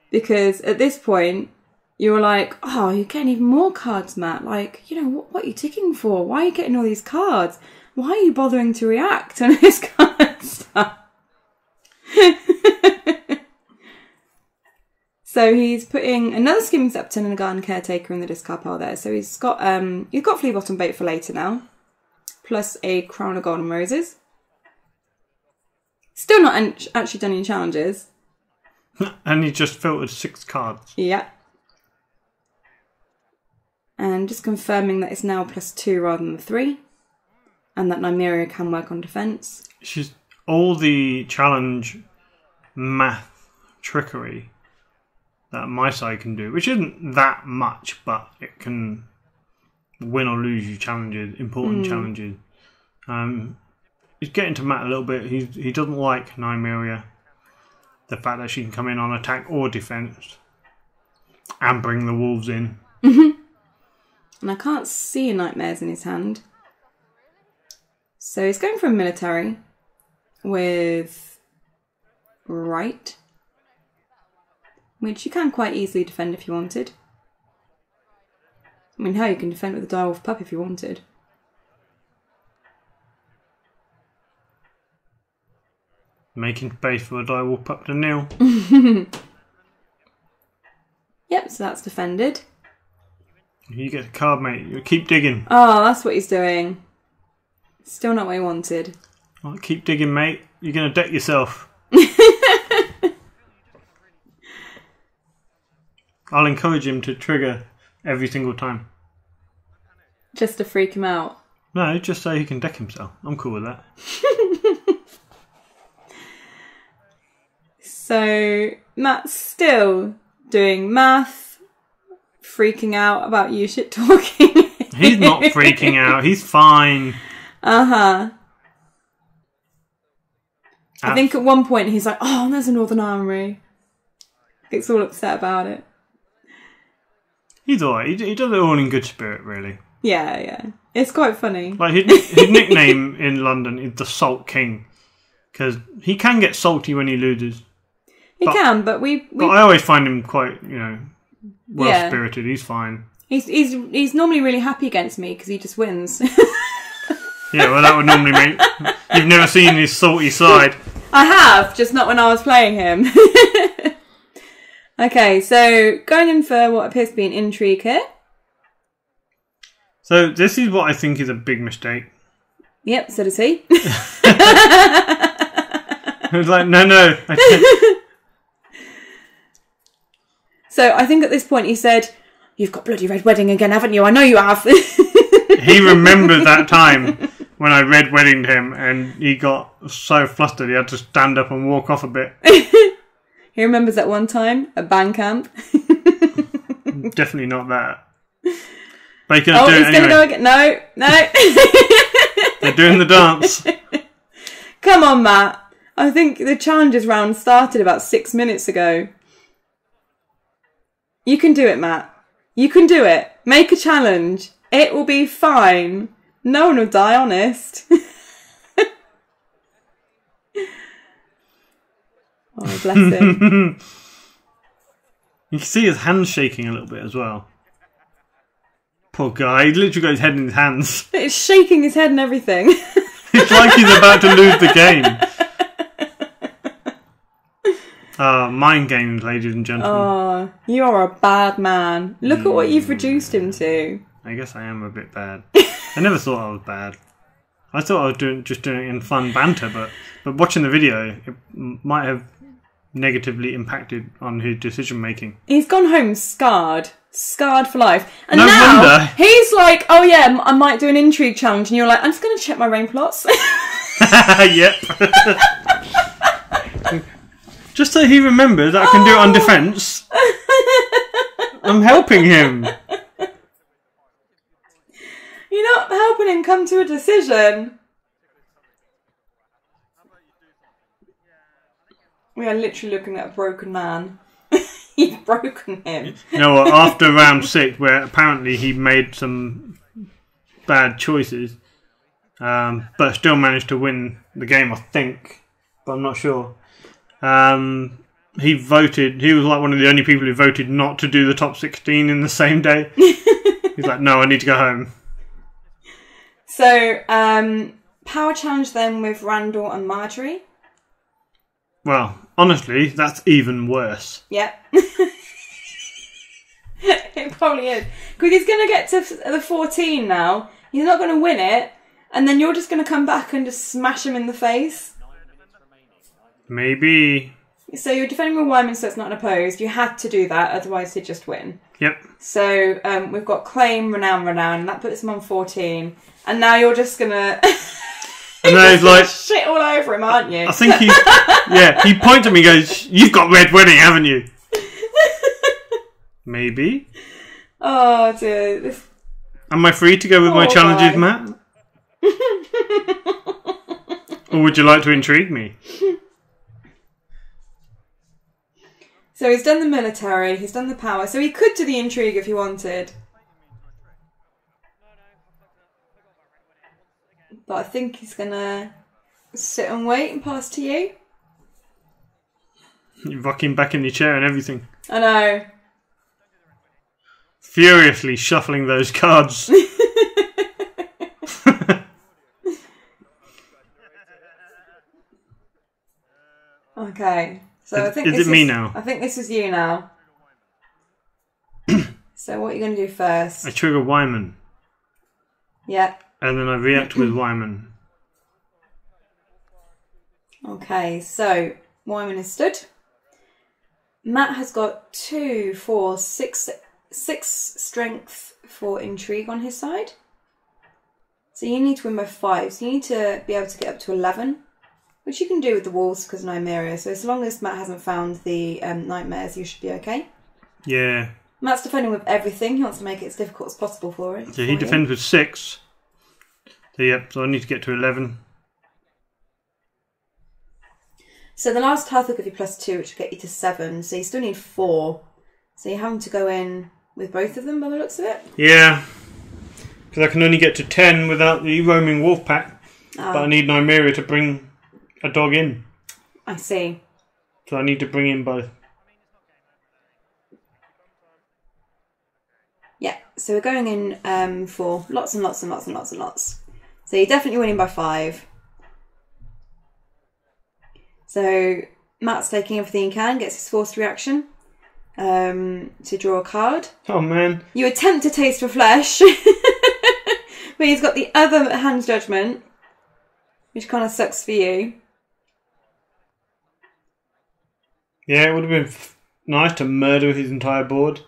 Because at this point, you were like, oh, you're getting even more cards, Matt. Like, what are you ticking for? Why are you getting all these cards? Why are you bothering to react on this kind of stuff? So he's putting another Skimming Septon and a Garden Caretaker in the discard pile there. So he's got Flea Bottom bait for later now. Plus a Crown of Golden Roses. Still not actually done any challenges.
And he just filtered 6 cards.
Yeah. And And just confirming that it's now +2 rather than 3. And that Nymeria can work on defence.
She's all the challenge math trickery that my side can do, which isn't that much, but it can win or lose you challenges, important challenges. He's getting to Matt a little bit. He doesn't like Nymeria. The fact that she can come in on attack or defence and bring the wolves in.
And I can't see nightmares in his hand. So he's going for a military with right, which you can quite easily defend if you wanted. I mean, hell, you can defend with a direwolf pup if you wanted.
Making space for a direwolf pup to kneel.
Yep, so that's defended.
You get a card, mate. You keep digging.
Oh, that's what he's doing. Still not what he wanted.
Oh, keep digging, mate. You're going to deck yourself. I'll encourage him to trigger every single time.
Just to freak him out.
No, just so he can deck himself. I'm cool with that.
So, Matt's still doing math, freaking out about you shit talking.
He's not freaking out. He's fine.
I think at one point he's like, oh, there's a Northern Armoury. Gets all upset about it.
He's alright. He does it all in good spirit, really.
Yeah. It's quite funny.
Like his nickname in London is the Salt King, because he can get salty when he loses.
But
I always find him quite, well spirited. He's fine.
He's normally really happy against me because he just wins.
Yeah, well, that would normally make... You've never seen his salty side.
I have, just not when I was playing him. Okay, so going in for what appears to be an intrigue here.
So this is what I think is a big mistake.
Yep, so does he.
I was like, no.
So I think at this point he said, "You've got bloody red wedding again, haven't you? I know you have."
He remembered that time when I red weddinged him and he got so flustered he had to stand up and walk off a bit.
He remembers that one time at band camp.
Definitely not that. But he do
he's
it
going to go again. No.
They're doing the dance.
Come on, Matt. I think the challenges round started about 6 minutes ago. You can do it, Matt. You can do it. Make a challenge. It will be fine. No one will die, honest. Oh, bless him.
You can see his hands shaking a little bit as well. Poor guy. He literally got his head in his hands.
It's shaking his head and everything.
It's like he's about to lose the game. Mind games, ladies and gentlemen.
Oh, you are a bad man. Look at what you've reduced him to.
I guess I am a bit bad. I never thought I was bad. I thought I was just doing it in fun banter, but watching the video, it might have negatively impacted on his decision making.
He's gone home scarred for life. And
no
now
wonder.
He's like, oh yeah, I might do an intrigue challenge. And you're like, I'm just going to check my rain plots.
Yep. Just so he remembers that I can do it on defence. I'm helping him.
You're not helping him come to a decision. We are literally looking at a broken man. You've broken him.
You know what? After round 6, where apparently he made some bad choices, but still managed to win the game, I think. But I'm not sure. He voted. He was like one of the only people who voted not to do the top 16 in the same day. He's like, no, I need to go home.
So, power challenge then with Randall and Marjorie.
Well, honestly, that's even worse.
Yep. It probably is. Because he's going to get to the 14 now. He's not going to win it. And then you're just going to come back and just smash him in the face.
Maybe.
So you're defending with Wyman, so it's not unopposed. You had to do that, otherwise he'd just win.
Yep.
So we've got Claim, Renown, and that puts him on 14. And now you're just gonna...
And then he's like...
shit all over him, aren't you?
I think he... Yeah, he points at me and goes, "You've got Red Wedding, haven't you?" Maybe.
Oh, dear.
Am I free to go with my challenges, Matt? Or would you like to intrigue me?
So he's done the military, he's done the power, so he could do the intrigue if he wanted. But I think he's gonna sit and wait and pass to you.
You're rocking back in your chair and everything.
I know.
Furiously shuffling those cards.
Okay. So I think
is it me now?
I think this is you now. So what are you going to do first?
I trigger Wyman.
Yeah.
And then I react with Wyman.
Okay, so Wyman is stood. Matt has got 2, 4, 6 strength for intrigue on his side. So you need to win by 5. So you need to be able to get up to 11. Which you can do with the wolves because Nymeria. So as long as Matt hasn't found the nightmares, you should be okay.
Yeah.
Matt's defending with everything. He wants to make it as difficult as possible for it.
So he defends with 6. So yep, so I need to get to 11.
So the last health will give you +2, which will get you to 7. So you still need 4. So you're having to go in with both of them by the looks of it?
Yeah. Because I can only get to 10 without the roaming wolf pack. But I need Nymeria to bring a dog in.
I see.
So I need to bring in both.
Yeah, so we're going in for lots and lots and lots and lots and lots. So you're definitely winning by 5. So Matt's taking everything he can, gets his forced reaction to draw a card.
Oh man.
You attempt to taste for flesh, but he's got the other hand's judgment, which kind of sucks for you.
Yeah, it would have been nice to murder his entire board.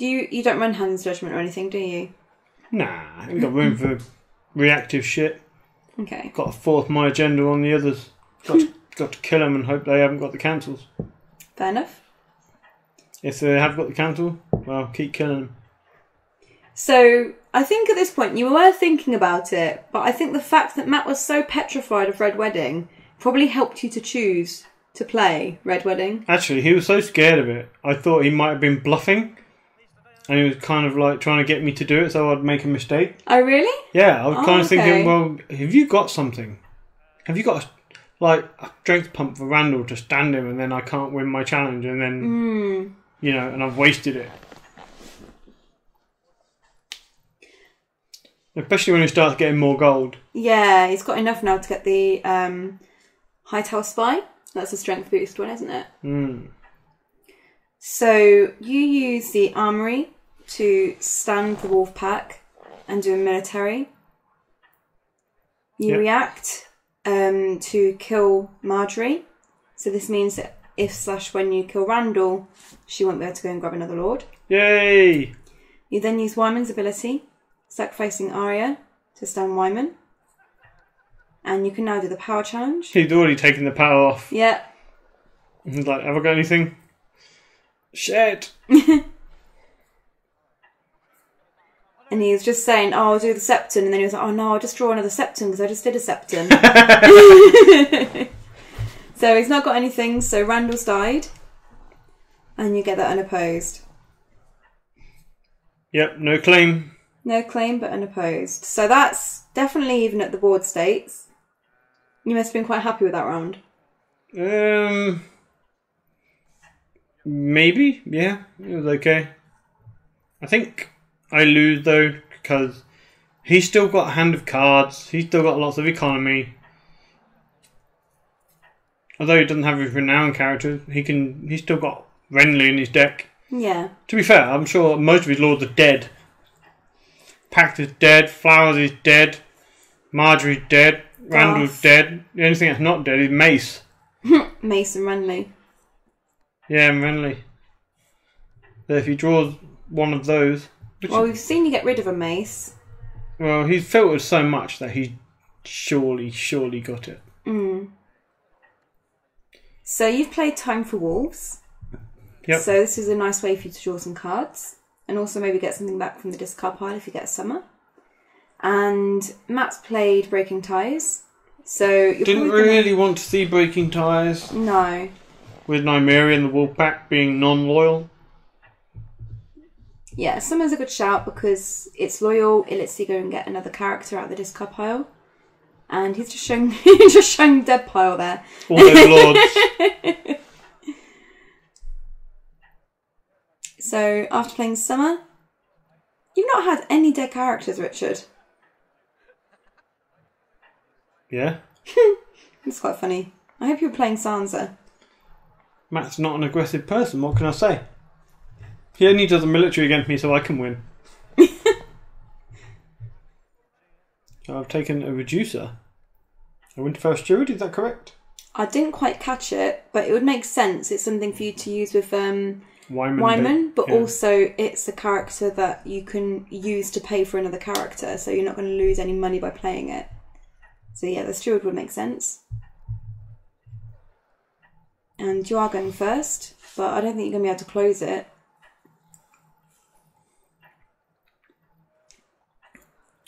You don't run hand's judgment or anything, do you?
Nah, I ain't got room for reactive shit.
Okay.
Got to force my agenda on the others. Got to kill them and hope they haven't got the cancels.
Fair enough.
If they have got the cancel, well, keep killing them.
So, I think at this point you were thinking about it, but I think the fact that Matt was so petrified of Red Wedding probably helped you to choose to play Red Wedding.
Actually, he was so scared of it, I thought he might have been bluffing. And he was kind of like trying to get me to do it so I'd make a mistake.
Oh, really?
Yeah, I was kind of
okay.
thinking, well, have you got something? Have you got a strength pump for Randall to stand him and then I can't win my challenge and then, you know, and I've wasted it. Especially when he starts getting more gold.
Yeah, he's got enough now to get the Hightail Spy. That's a strength boost one, isn't it?
Mm.
So you use the armory to stand the wolf pack and do a military. You react to kill Marjorie. So this means that if/when you kill Randall, she won't be able to go and grab another lord.
Yay!
You then use Wyman's ability, sacrificing Arya to stand Wyman. And you can now do the power challenge.
He's already taken the power off.
Yeah.
He's like, have I got anything? Shit!
And he was just saying, oh, I'll do the Septon. And then he was like, oh no, I'll just draw another Septon because I just did a Septon. So he's not got anything, so Randall's died. And you get that unopposed.
Yep, no claim.
No claim, but unopposed. So that's definitely even at the board states. You must have been quite happy with that round.
Maybe, yeah, it was okay. I think I lose though because he's still got a hand of cards. He's still got lots of economy. Although he doesn't have his renowned characters, he's still got Renly in his deck.
Yeah.
To be fair, I'm sure most of his lords are dead. Pact is dead. Flowers is dead. Marjorie's dead. Randall's dead. The only thing that's not dead is Mace.
Mace and Renly.
Yeah, and Renly. So if he draws one of those...
Well, we've seen you get rid of a Mace.
Well, he's filtered so much that he surely got it.
So you've played Time for Wolves.
Yep.
So this is a nice way for you to draw some cards. And also maybe get something back from the discard pile if you get a summer. And Matt's played Breaking Ties. So you're
Didn't really want to see Breaking Ties.
No.
With Nymeria and the Wolfpack being non-loyal.
Yeah, Summer's a good shout because it's loyal. It lets you go and get another character out of the discard pile. And he's just showing dead pile there.
All those lords.
So after playing Summer, you've not had any dead characters, Richard.
Yeah.
It's quite funny. I hope you're playing Sansa.
Matt's not an aggressive person, what can I say? He only does the military against me so I can win. I've taken a reducer. A Winterfell Steward, is that correct?
I didn't quite catch it, but it would make sense. It's something for you to use with
Wyman,
but also it's a character that you can use to pay for another character, so you're not going to lose any money by playing it. So yeah, the Steward would make sense. And you are going first, but I don't think you're going to be able to close it.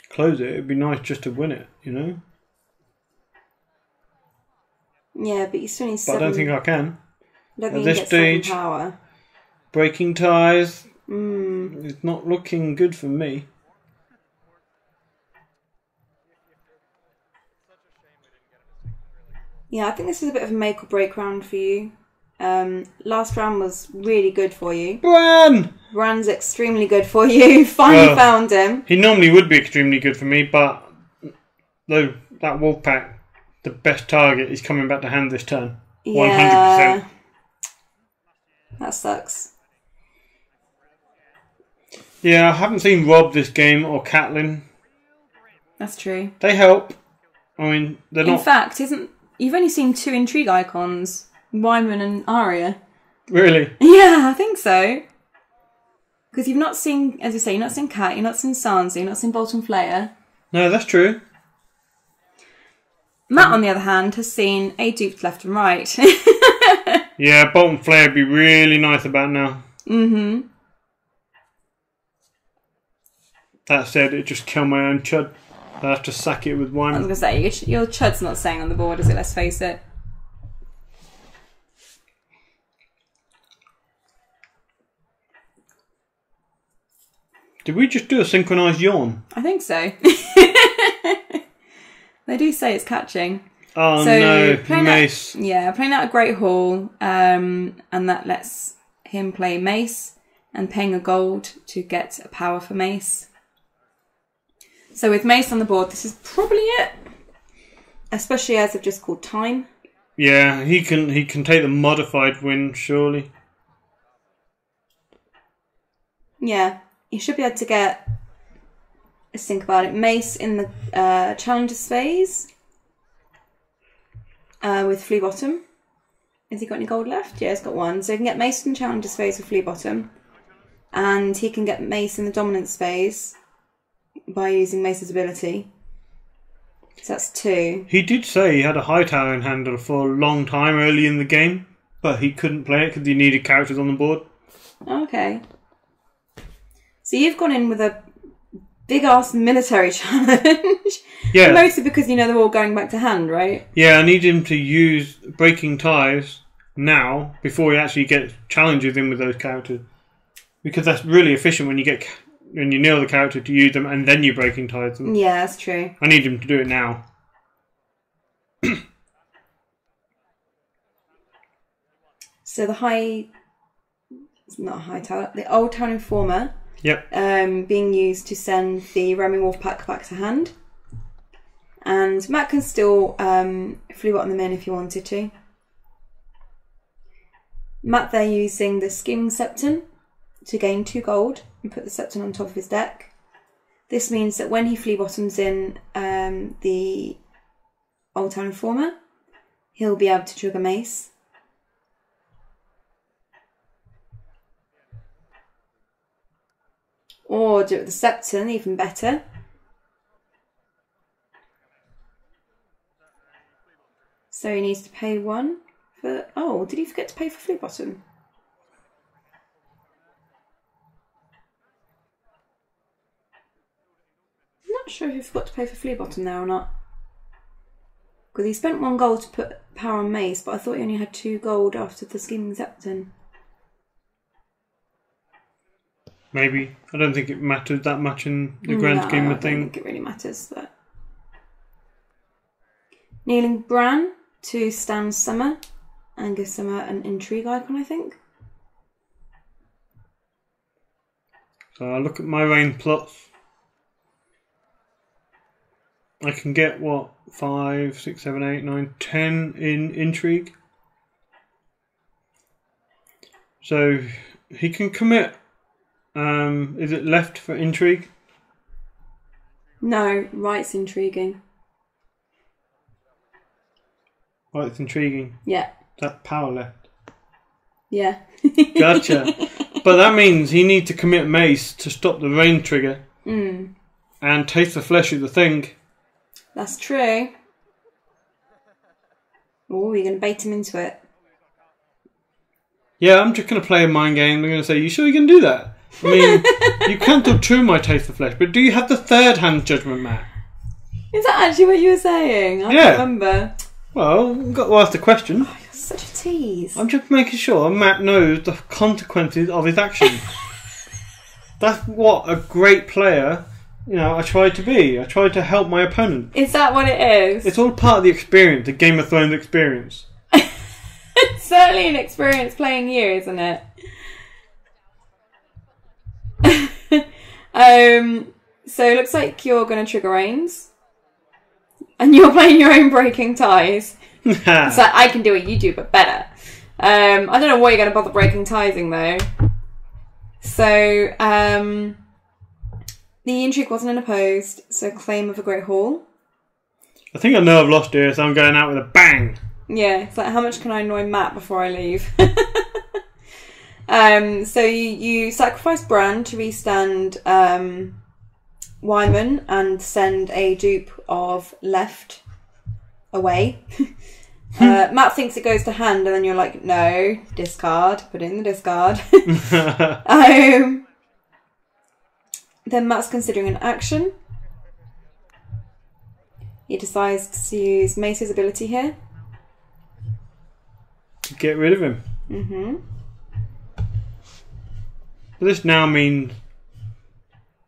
Close it, it'd be nice just to win it, you know?
Yeah, but you still need
But
7.
I don't think I can.
I don't
At
think
this
you get
stage,
7 power.
Breaking Ties. It's not looking good for me.
Yeah, I think this is a bit of a make or break round for you. Last round was really good for you. Bran's extremely good for you. Finally found him.
He normally would be extremely good for me, but though that Wolfpack, the best target, is coming back to hand this turn.
Yeah.
100%.
That sucks.
Yeah, I haven't seen Rob this game or Catelyn.
That's true.
They help. I mean, they're not...
In fact, you've only seen 2 intrigue icons, Wyman and Arya.
Really?
Yeah, I think so. Because you've not seen, as you say, you've not seen Cat, you've not seen Sansa, you've not seen Bolton Flair.
No, that's true.
Matt, on the other hand, has seen a duped left and right.
Yeah, Bolton Flair would be really nice about now.
Mm-hmm.
That said, it just killed my own chud. I have to sack it with
I
Wyman.
was going to say, your chud's not staying on the board, is it? Let's face it.
Did we just do a synchronised yawn?
I think so. They do say it's catching.
Oh
So,
no, Mace.
Playing out a Great Hall, and that lets him play Mace, and paying a gold to get a power for Mace. So with Mace on the board, this is probably it. Especially as I've just called time.
Yeah, he can take the modified win, surely.
Yeah, you should be able to get, let's think about it, Mace in the Challengers phase with Flea Bottom. Has he got any gold left? Yeah, he's got 1. So he can get Mace in the Challengers phase with Flea Bottom. And he can get Mace in the Dominance phase by using Mace's ability. So that's 2.
He did say he had a Hightower in hand for a long time early in the game, but he couldn't play it because he needed characters on the board.
Okay. So you've gone in with a big-ass military challenge.
Yeah.
Mostly because, they're all going back to hand, right?
Yeah, I need him to use Breaking Ties now before he actually gets challenges in with those characters. Because that's really efficient when you nail the character to use them and then you're Breaking Ties them.
Yeah, that's true.
I need him to do it now.
So it's not a high tower, the Old Town Informer.
Yep.
Being used to send the roaming wolf pack back to hand. And Matt can still Flea Bottom them in if you wanted to. Matt there using the Scheming Septon to gain 2 gold and put the Septon on top of his deck. This means that when he Flea Bottoms in the Old Town Informer. He'll be able to trigger Mace. Or do it with the Septon, even better. So he needs to pay 1 for... Oh, did he forget to pay for Flea Bottom? I'm not sure if he forgot to pay for Flea Bottom there or not. Because he spent 1 gold to put power on Mace, but I thought he only had 2 gold after the Scheming Septon.
Maybe. I don't think it mattered that much in the grand scheme of things.
I don't think it really matters. But... Kneeling Bran to stand Summer and give Summer an intrigue icon, I think.
So I look at my rain plots. I can get, what, 5, 6, 7, 8, 9, 10 in intrigue. So he can commit. Is it left for intrigue?
No, right's intriguing.
Oh, it's intriguing.
Yeah.
That power left.
Yeah.
Gotcha. But that means he needs to commit Mace to stop the rain trigger.
Mm.
And Taste the Flesh is the thing.
That's true. Oh, you're going to bait him into it.
Yeah, I'm just going to play a mind game. I'm going to say, you sure you can do that? I mean, you can't do 2 my Taste the Flesh, but do you have the third hand judgment, Matt?
Is that actually what you were saying? I can't remember.
Well, I've got to ask the question.
Oh, you're such a tease.
I'm just making sure Matt knows the consequences of his actions. That's what a great player, I try to be. I try to help my opponent.
Is that what it is?
It's all part of the experience, the Game of Thrones experience.
It's certainly an experience playing you, isn't it? So it looks like you're going to trigger Ains. And you're playing your own Breaking Ties. It's like, I can do what you do, but better. I don't know what you're going to bother breaking tiesing, though. So, the intrigue wasn't unopposed, so claim of a Great Hall.
I think I know I've lost here, so I'm going out with a bang.
Yeah, it's like, how much can I annoy Matt before I leave? So you sacrifice Bran to restand Wyman and send a dupe of Left away. Matt thinks it goes to hand, and then you're like, no, discard, put it in the discard. Then Matt's considering an action. He decides to use Mace's ability here.
Get rid of him.
Mm-hmm.
This now means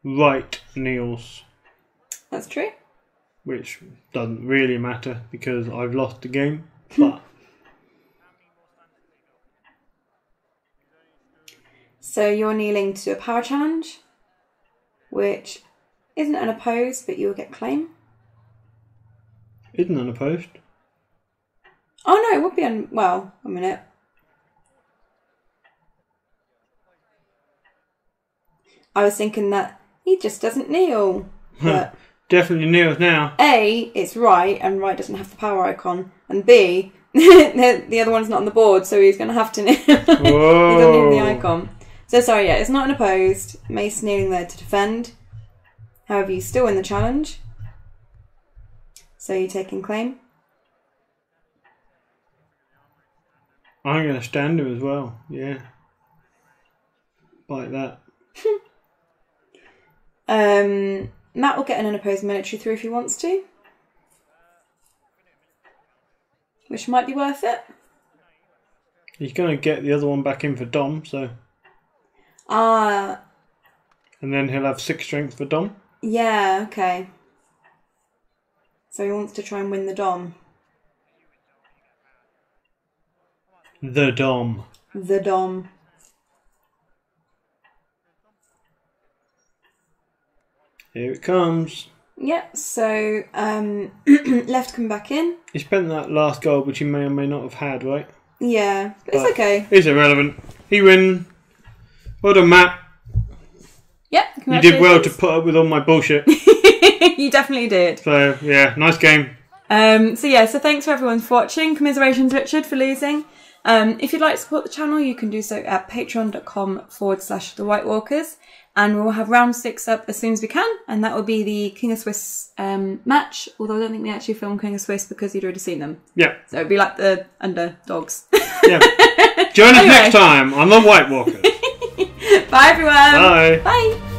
right kneels.
That's true.
Which doesn't really matter because I've lost the game. But
so you're kneeling to do a power challenge, which isn't unopposed, but you'll get claim.
Isn't unopposed.
Oh no, it would be well, a minute. I was thinking that he just doesn't kneel. But
definitely kneels now.
A, it's right, and right doesn't have the power icon. And B, the other one's not on the board, so he's going to have to kneel. He doesn't need the icon. So sorry, yeah, it's not unopposed. Mace kneeling there to defend. However, you still win the challenge. So you're taking claim.
I'm going to stand him as well. Yeah. Like that.
Matt will get an unopposed military through if he wants to. Which might be worth it.
He's going to get the other one back in for Dom, so... And then he'll have 6 strength for Dom.
Yeah, okay. So he wants to try and win the Dom.
The Dom.
The Dom.
Here it comes.
Yep, so Left come back in.
He spent that last gold, which he may or may not have had, right?
Yeah, but it's okay.
It's irrelevant. He win. Well done, Matt.
Yep,
you did well to put up with all my bullshit.
You definitely did.
So, yeah, nice game.
So thanks for everyone for watching. Commiserations, Richard, for losing. If you'd like to support the channel, you can do so at patreon.com/The White Walkers. And we'll have round 6 up as soon as we can. And that will be the King of Swiss match. Although I don't think we actually filmed King of Swiss because you'd already seen them.
Yeah.
So it'd be like the underdogs.
Yeah. Join us next time on The White Walkers.
Bye, everyone.
Bye.
Bye.